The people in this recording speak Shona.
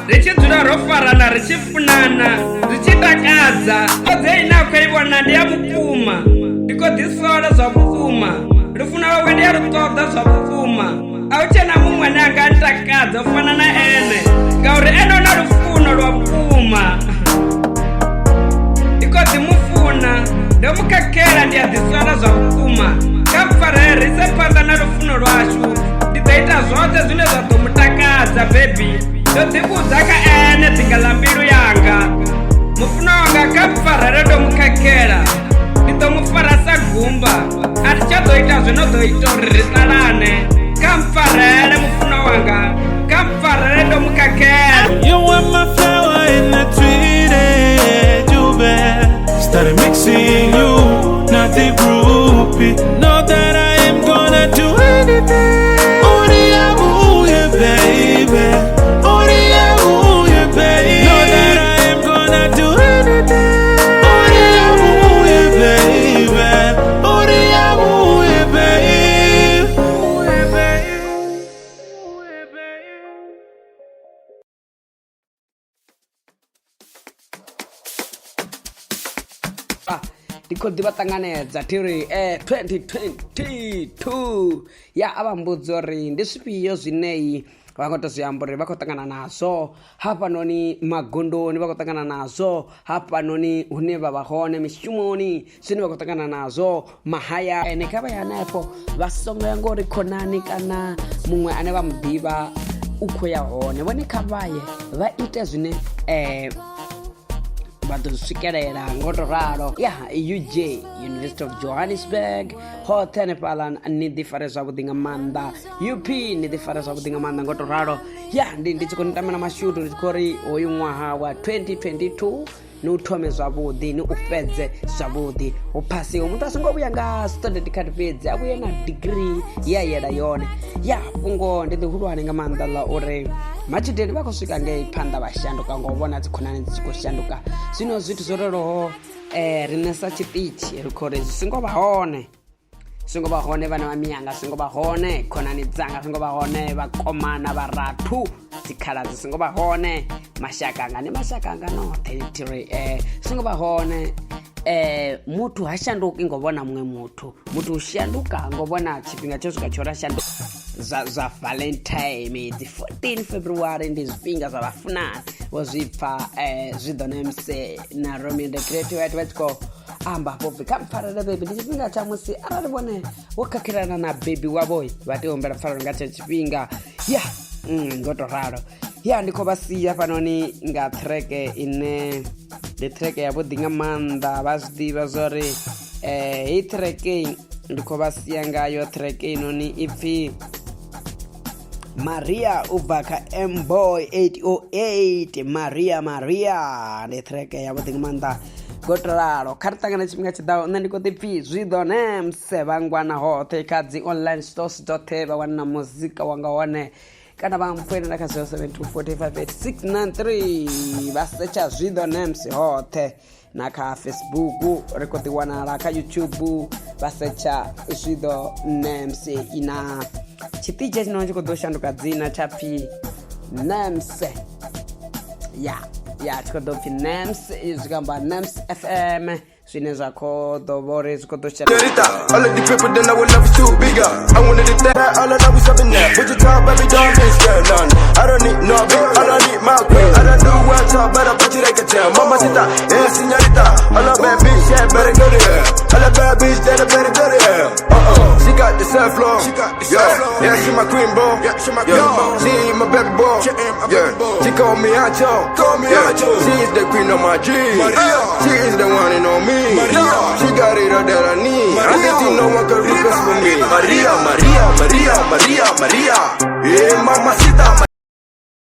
Richidura rofarana richifunana richitakadza odzeina kwaivona ndiya mupfuma ndiko dhisola zvapfuma rifuna vawe ndiya ritoda zvapfuma auchena mumwe neangatakadza ufana naene ngauri ene una rufuno rwapfuma ndiko dzimufuna ndomukakera ndiya dhisola zvapfuma kamfarere risepanda narufuno rwashu ndidzaita zvose zvine zvatomutakadza bebi ndodzibudza kaene dzingala mbilu yanga mufuna wanga kamfarere ndomukakera nditomufara gumba atichazoita zvinozoita uri risalane kamfarere mufuna wanga kamfarere ndomukakera. You want my flower in the tree, you bet. Started mixing you, not the groupie. Know that I am gonna do anything. Oh yeah, baby. Oh yeah, baby. Know that I am gonna do anything. Oh yeah, baby. Oh yeah, baby. Oh yeah, baby. Ndikhodzi vatanganedza tiri 2022 ya avambudzi uri ndi swifhio zwineyi vakotozviamba uri vakotangana nazvo hapanoni magondoni vakotangana nazvo hapanoni hune vava hone mishumoni zvine vakotangana nazvo mahaya ene kava yanapo vasongo yangori khonani kana mumwe ane vamudiva ukho ya hone vone kavaye vaite zvine vadosvikelela ngotoraro ya UJ University of Johannesburg hotene palan ni difare zvavhuḓi nga maanḓa UP ni difare zvavhuḓi nga maanḓa ngotoraro ya ndi tshikonitamela mashudu ndi khori hoyu ṅwaha wa 2022 ni u thome zwavhuḓi ni u fhedze zwavhuḓi u phasiwa muthu a songo vhuya nga student card fhedzi a vhuye na degree ya yela yone ya fhungo ndi ḽihulwane nga maanḓa ḽa uri matshudeni vha khou swika ngei phanḓa vha shanduka ngo vhona dzikhonani dzi tshi khou shanduka zwino zwithu zwo roloho riṋe sa tshiṱitshi ri khou ri zwi songo vha hone songo vha hone vhana vha miyanga songo vha hone khonani dzanga songo vha hone vhakomana vharathu dzikhaladzi songo vha hone mashakanga ni mashakanga noṱhe tiri songo vha hone muthu ha shanduki ngo vhona muṅwe muthu u shanduka ngo vhona tshifhinga tsho swika tsho ra shanduka zwa valentine dzi 14 february ndi zwifhinga zwa vhafunani vho zwipfa zwi ḓo nemse na Romeo the Great vhathu vha tshi khou amba hafho pfi kha mpfarele bebi ndi tshifhinga tsha musi arali vhone wo khakhelana na bebi wavho vha tea u humbela pfarelo nga tshe tshifhinga ya ngotoralo ya ndi khou vha sia fanoni nga treke ine ndi treke yavhuḓi nga maanḓa vha zwi ḓivha zwa uri hei treke ndi khou vha sia ngayo treke inoni ipfi Maria ubva kha M-Boy 808 Maria ndi treke yavhuḓi nga maanḓa gotoralo kha ri ṱangana tshifhinga tshiḓaho nṋe ndi khou ḓipfi zwi ḓo nemse vhangwana hoṱhe kha dzi online stores dzoṱhe vha wana muzika wanga hone kana vha mpfoinela kha 0724588693 vha setsha zwi ḓo nemse hoṱhe na kha Facebook ri khou ḓi wanala kha YouTube vha setsha zwi ḓo nemse ina tshiṱitshi tshino tshi khou ḓo shanduka dzina tsha pfi nemse ya tshi khou ḓo pfi nemse zwi amba nemse FM zwine zwa khou ḓo vhori zwi khou ḓo shanduka. All of the people then I will love is too bigger. I wanted it that all I love is something that. Put your top baby don't miss girl none. I don't need no big, I don't need my queen. I don't do well talk, but I bet you they can tell. Mama sita, yeah señorita. All of bad bitch, yeah better go to hell. All of bad bitch, then I better go to hell. She got the self flow. Yeah, she my queen bro. Yeah, she my queen bro. She my baby boy. Yeah, she call me Ancho. She is the queen of my dreams. She is the one and on me. She got it all that I need. I think you know one can request for me. Maria. Yeah, mamacita.